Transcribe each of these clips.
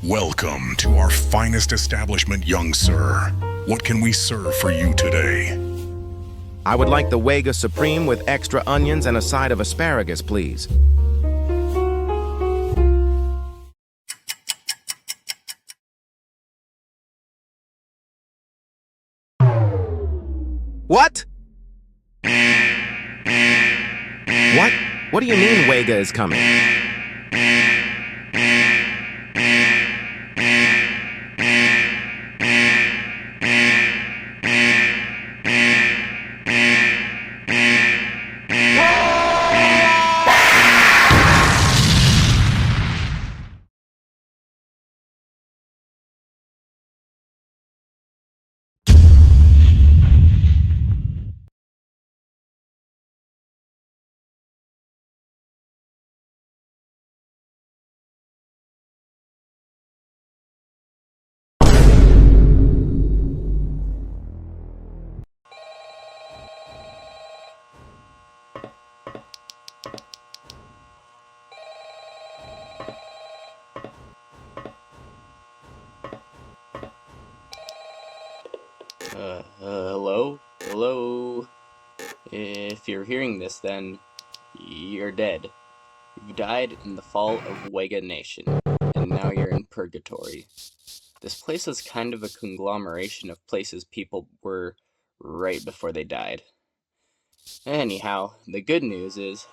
Welcome to our finest establishment, young sir. What can we serve for you today? I would like the WEGA Supreme with extra onions and a side of asparagus, please. What? What? What do you mean WEGA is coming? Hello? Hello? If you're hearing this, then you're dead. You died in the fall of WEGA Nation, and now you're in Purgatory. This place is kind of a conglomeration of places people were right before they died. Anyhow, the good news is,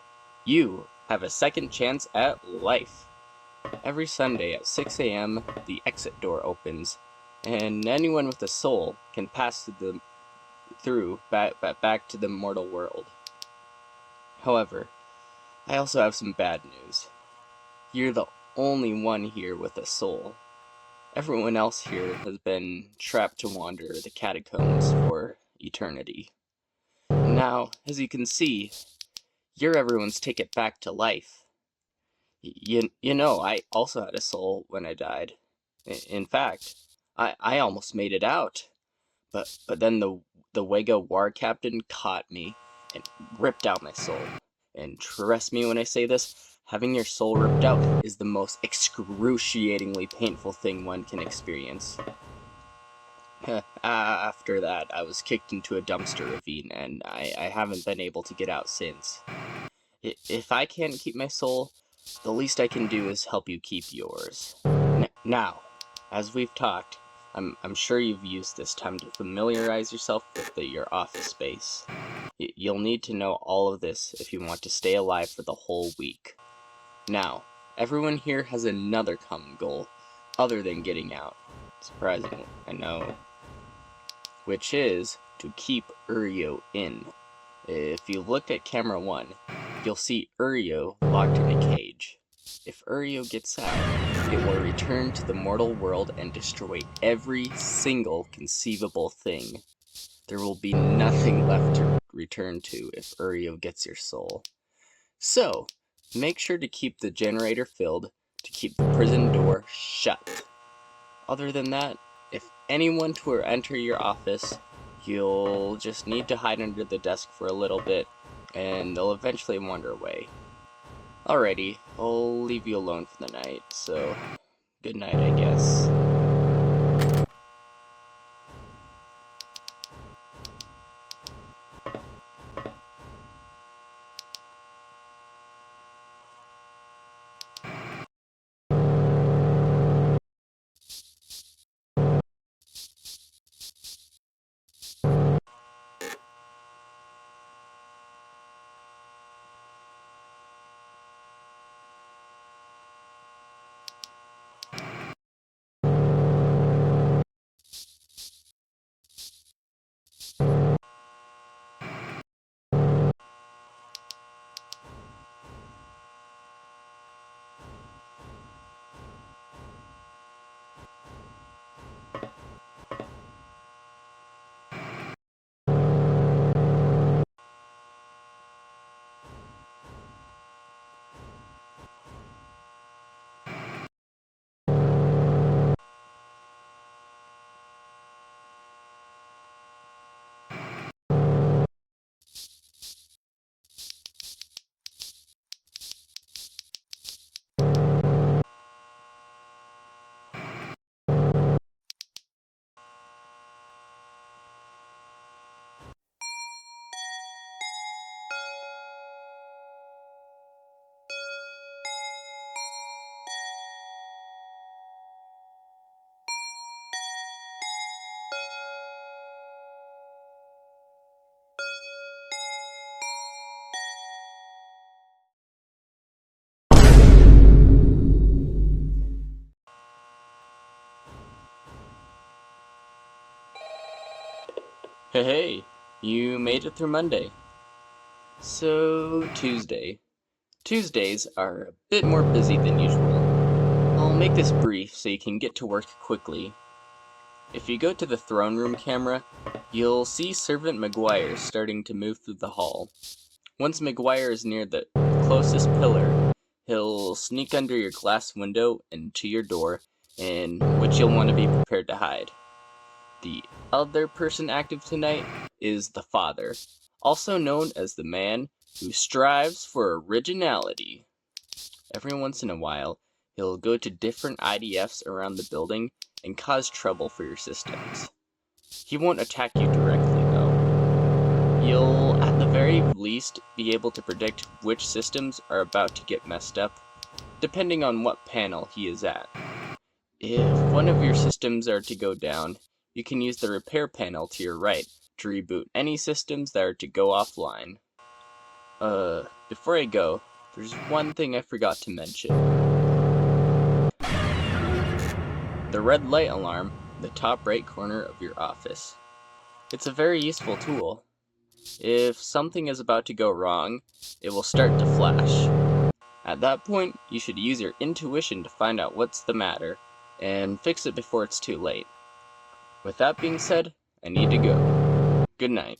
you have a second chance at life. Every Sunday at 6 a.m., the exit door opens, and anyone with a soul can pass back to the mortal world. However, I also have some bad news. You're the only one here with a soul. Everyone else here has been trapped to wander the catacombs for eternity. Now, as you can see, you're everyone's ticket back to life. You know, I also had a soul when I died. In fact, I almost made it out. But then the WEGA war captain caught me and ripped out my soul. And trust me when I say this, having your soul ripped out is the most excruciatingly painful thing one can experience. After that, I was kicked into a dumpster ravine, and I haven't been able to get out since. If I can't keep my soul, the least I can do is help you keep yours. Now, as we've talked, I'm sure you've used this time to familiarize yourself with your office space. You'll need to know all of this if you want to stay alive for the whole week. Now, everyone here has another common goal, other than getting out. Surprising, I know. Which is to keep Urio in. If you looked at camera 1, you'll see Urio locked in a cage. If Urio gets out, it will return to the mortal world and destroy every single conceivable thing. There will be nothing left to return to if Urio gets your soul. So, make sure to keep the generator filled to keep the prison door shut. Other than that, if anyone to enter your office, you'll just need to hide under the desk for a little bit, and they'll eventually wander away. Alrighty, I'll leave you alone for the night, so good night, I guess. Hey, you made it through Monday. So, Tuesday. Tuesdays are a bit more busy than usual. I'll make this brief so you can get to work quickly. If you go to the throne room camera, you'll see Servant McGuire starting to move through the hall. Once McGuire is near the closest pillar, he'll sneak under your glass window and to your door, in which you'll want to be prepared to hide. The other person active tonight is the Father, also known as the man who strives for originality. Every once in a while, he'll go to different IDFs around the building and cause trouble for your systems. He won't attack you directly, though. You'll, at the very least, be able to predict which systems are about to get messed up, depending on what panel he is at. If one of your systems are to go down, you can use the repair panel to your right to reboot any systems that are to go offline. Before I go, there's one thing I forgot to mention. The red light alarm in the top right corner of your office. It's a very useful tool. If something is about to go wrong, it will start to flash. At that point, you should use your intuition to find out what's the matter, and fix it before it's too late. With that being said, I need to go. Good night.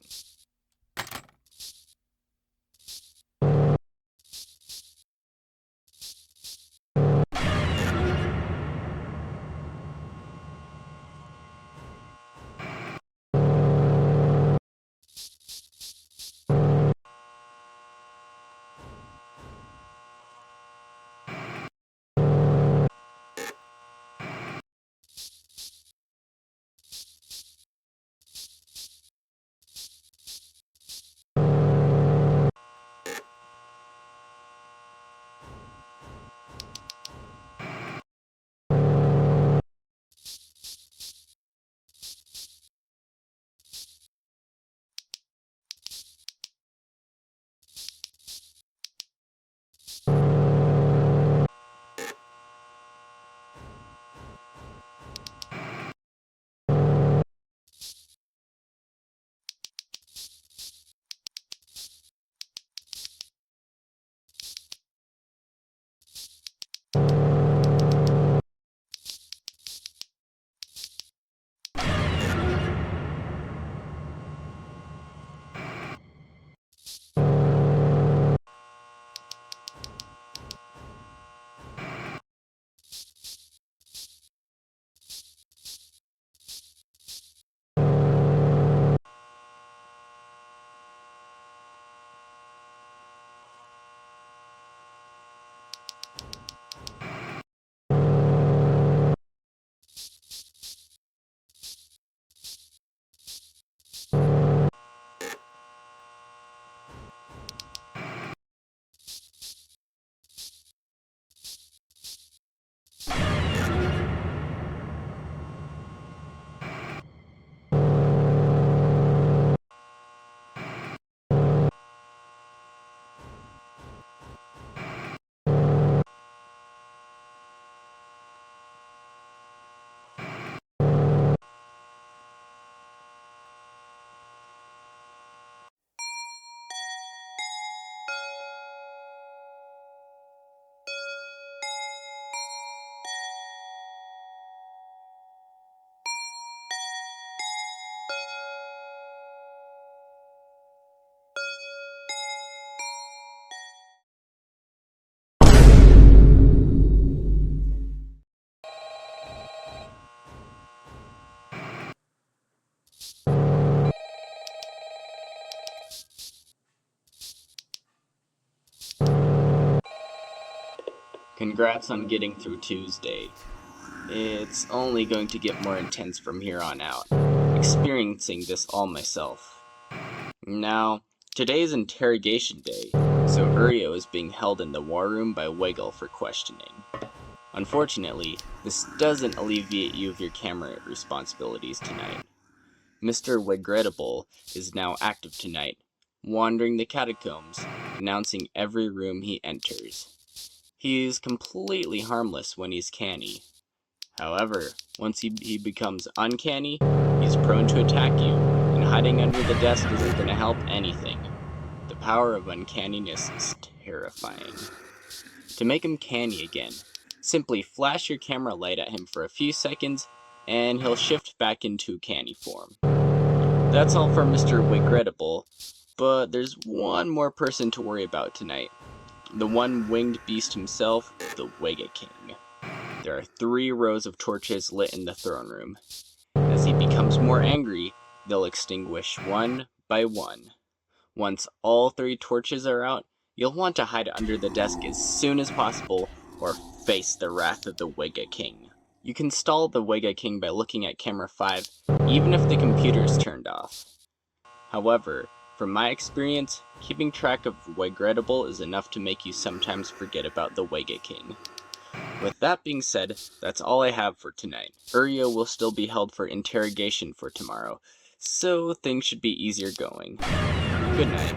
Congrats on getting through Tuesday. It's only going to get more intense from here on out, experiencing this all myself. Now, today is interrogation day, so Urio is being held in the war room by WEGA for questioning. Unfortunately, this doesn't alleviate you of your camera responsibilities tonight. Mr. Regrettable is now active tonight, wandering the catacombs, announcing every room he enters. He's completely harmless when he's canny. However, once he becomes uncanny, he's prone to attack you, and hiding under the desk isn't gonna help anything. The power of uncanniness is terrifying. To make him canny again, simply flash your camera light at him for a few seconds, and he'll shift back into canny form. That's all for Mr. Regrettable, but there's one more person to worry about tonight. The one-winged beast himself, the WEGA King. There are 3 rows of torches lit in the throne room. As he becomes more angry, they'll extinguish one by one. Once all 3 torches are out, you'll want to hide under the desk as soon as possible or face the wrath of the WEGA King. You can stall the WEGA King by looking at camera 5, even if the computer is turned off. However, from my experience, keeping track of Regrettable is enough to make you sometimes forget about the WEGA King. With that being said, that's all I have for tonight. Uryo will still be held for interrogation for tomorrow, so things should be easier going. Good night.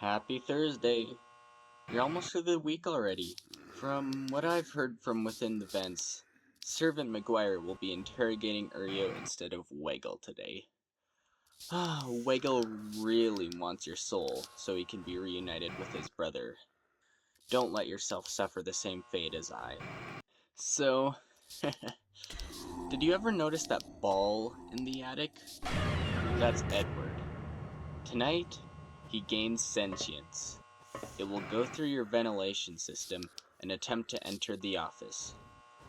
Happy Thursday. You're almost through the week already. From what I've heard from within the vents, Servant McGuire will be interrogating Uryo instead of Wegel today. Wegel really wants your soul so he can be reunited with his brother. Don't let yourself suffer the same fate as I. So, did you ever notice that ball in the attic? That's Edward. Tonight, he gains sentience. It will go through your ventilation system and attempt to enter the office.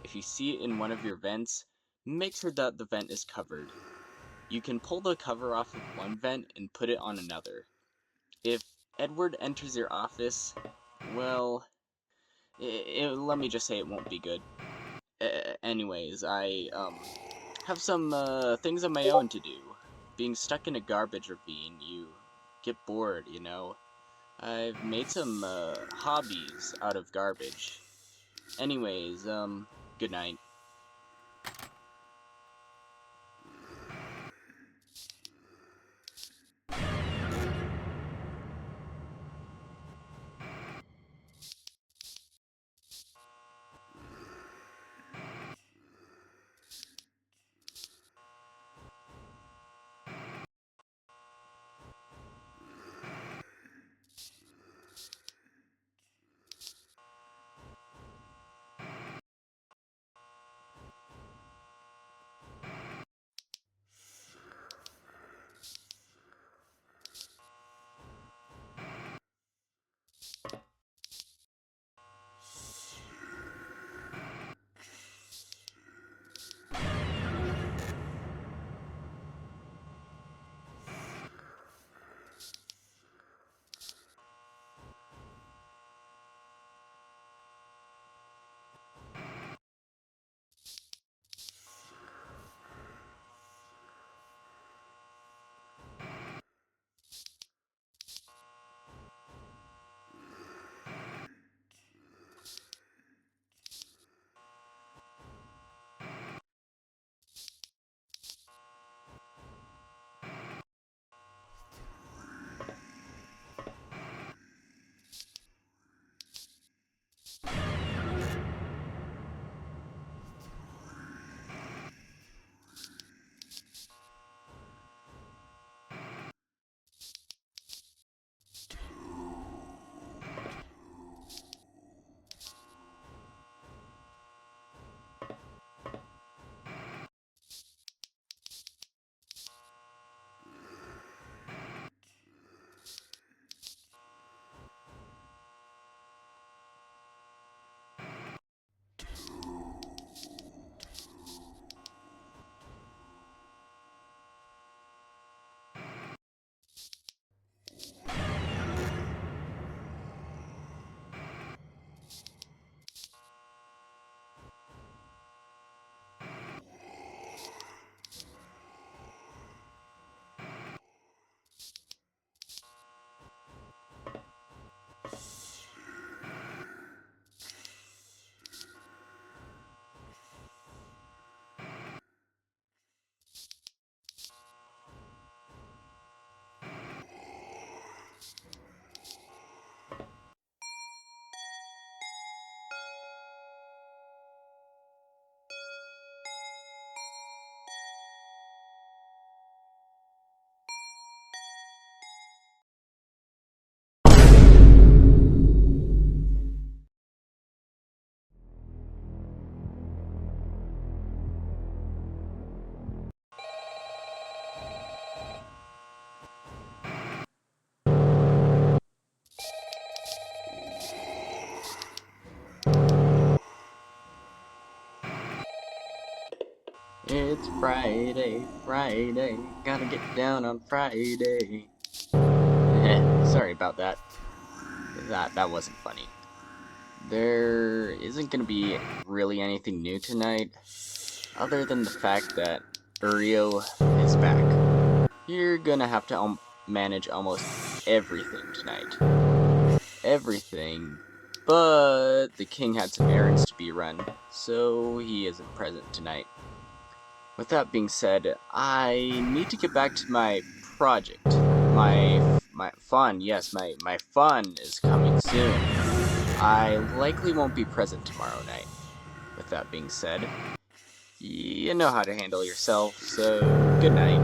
If you see it in one of your vents, make sure that the vent is covered. You can pull the cover off of one vent and put it on another. If Edward enters your office, well, let me just say it won't be good. Anyways, I have some things of my own to do. Being stuck in a garbage ravine, you get bored, you know. I've made some hobbies out of garbage. Anyways, good night. It's Friday, Friday, gotta get down on Friday. Sorry about that. That wasn't funny. There isn't gonna be really anything new tonight, other than the fact that Urio is back. You're gonna have to manage almost everything tonight. Everything, but the king had some errands to be run, so he isn't present tonight. With that being said, I need to get back to my project. My fun, yes, my fun is coming soon. I likely won't be present tomorrow night. With that being said, you know how to handle yourself, so good night.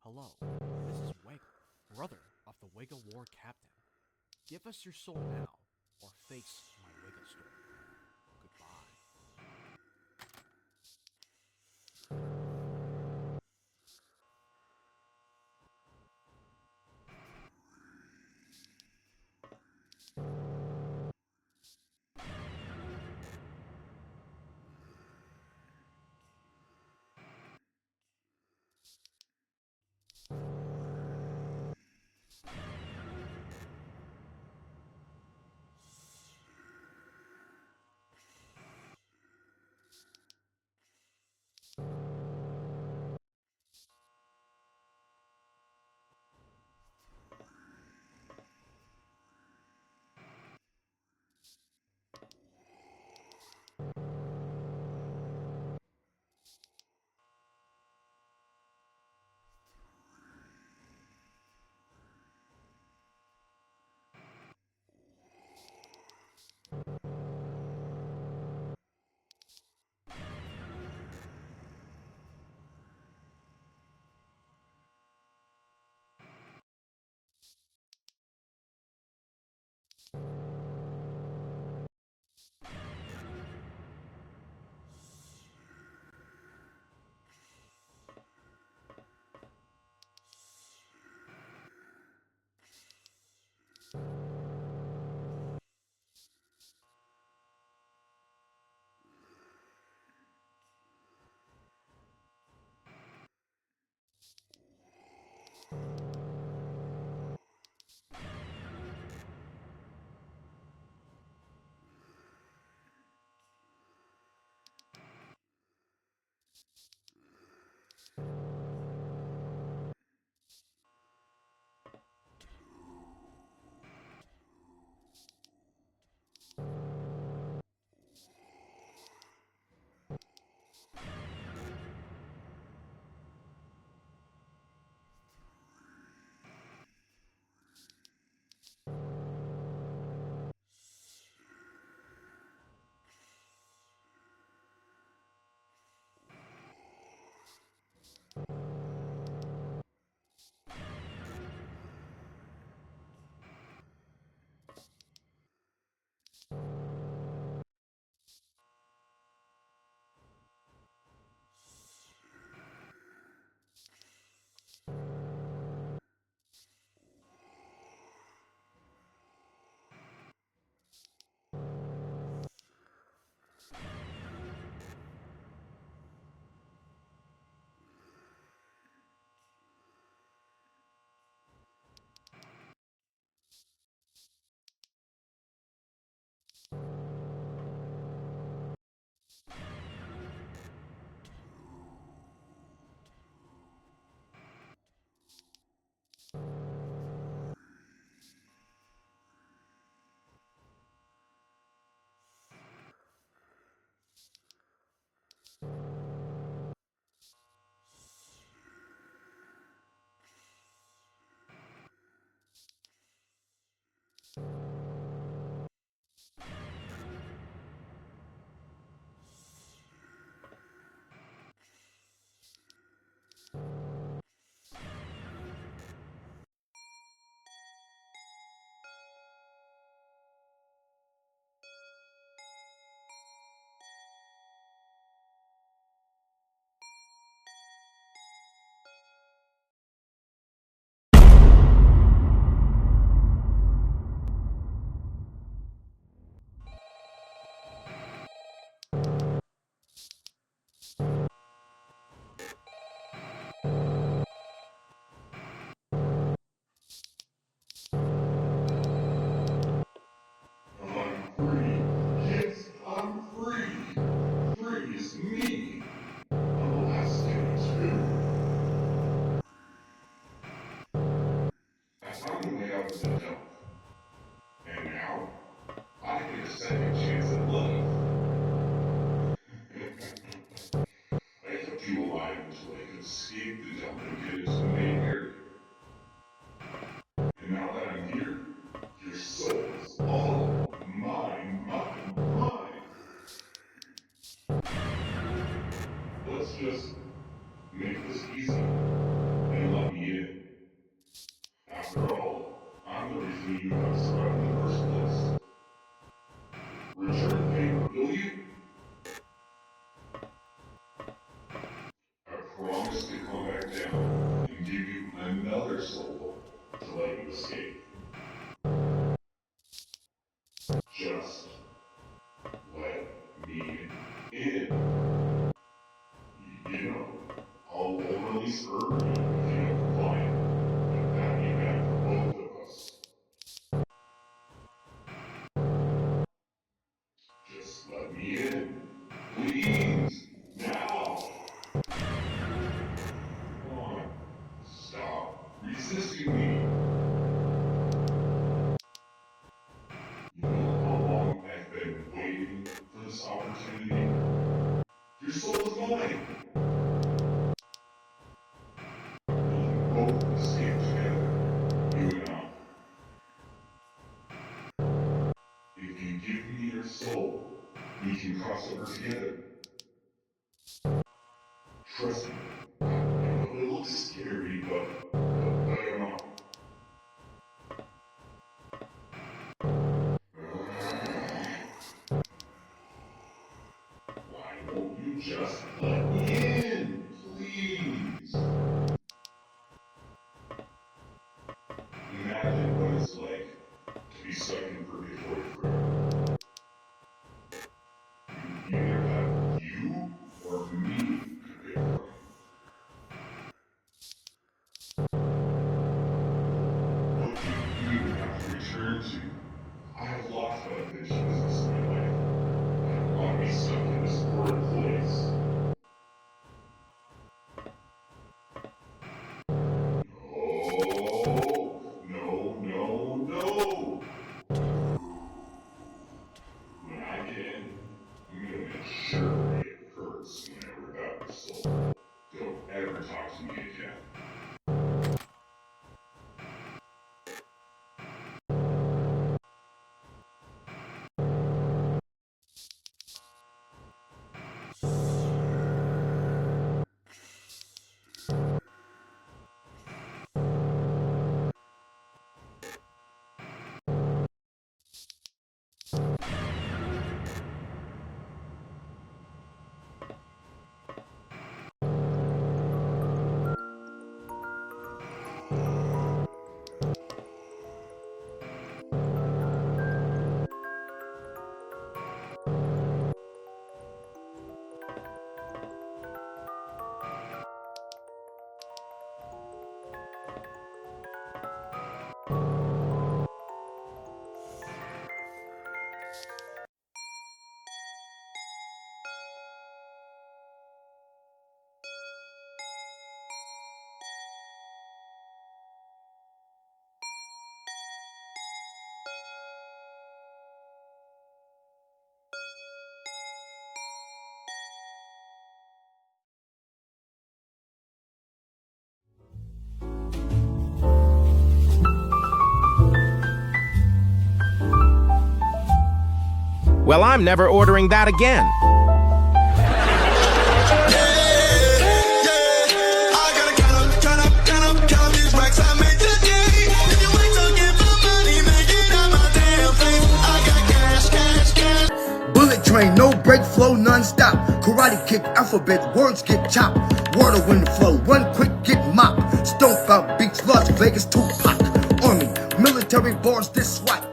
Hello, this is WEGA, brother of the WEGA War Captain. Give us your soul now, or face my WEGA storm. Goodbye. out of the dump. And now, I get a second chance at life. I kept you alive until I could escape the dump and get into the main area. And now that I'm here, your soul is all mine. Let's just make this easy and let me in. After all, I'm the reason you got survived in the first place. Return the favor, will you? I promise to come back down and give you another soul to let you escape. Just let me in. You know, I'll release early if you don't comply. And that'd be bad for both of us. Just let me in. Please. Now. Come on. Stop resisting me. You know how long I've been waiting for this opportunity? Your soul is mine. We can both escape together, you and I. If you give me your soul, we can cross over together. Trust me. I know it looks scary, but I am not. Why won't you just let me in, please? Imagine what it's like to be stuck in Purgatory forever. You either have you or me to pick from. What do you even have to return to? I have lost my vision business in my life. I don't want to be stuck in this horrid place. No. When I get in, I'm gonna make sure it hurts whenever that was sold. Don't ever talk to me again. Well, I'm never ordering that again. Bullet train, no break, flow non-stop. Karate kick, alphabet, words get chopped. Water when the flow, one quick get mopped. Stomp out beats, Las Vegas, Tupac. Army, military bars, this SWAT.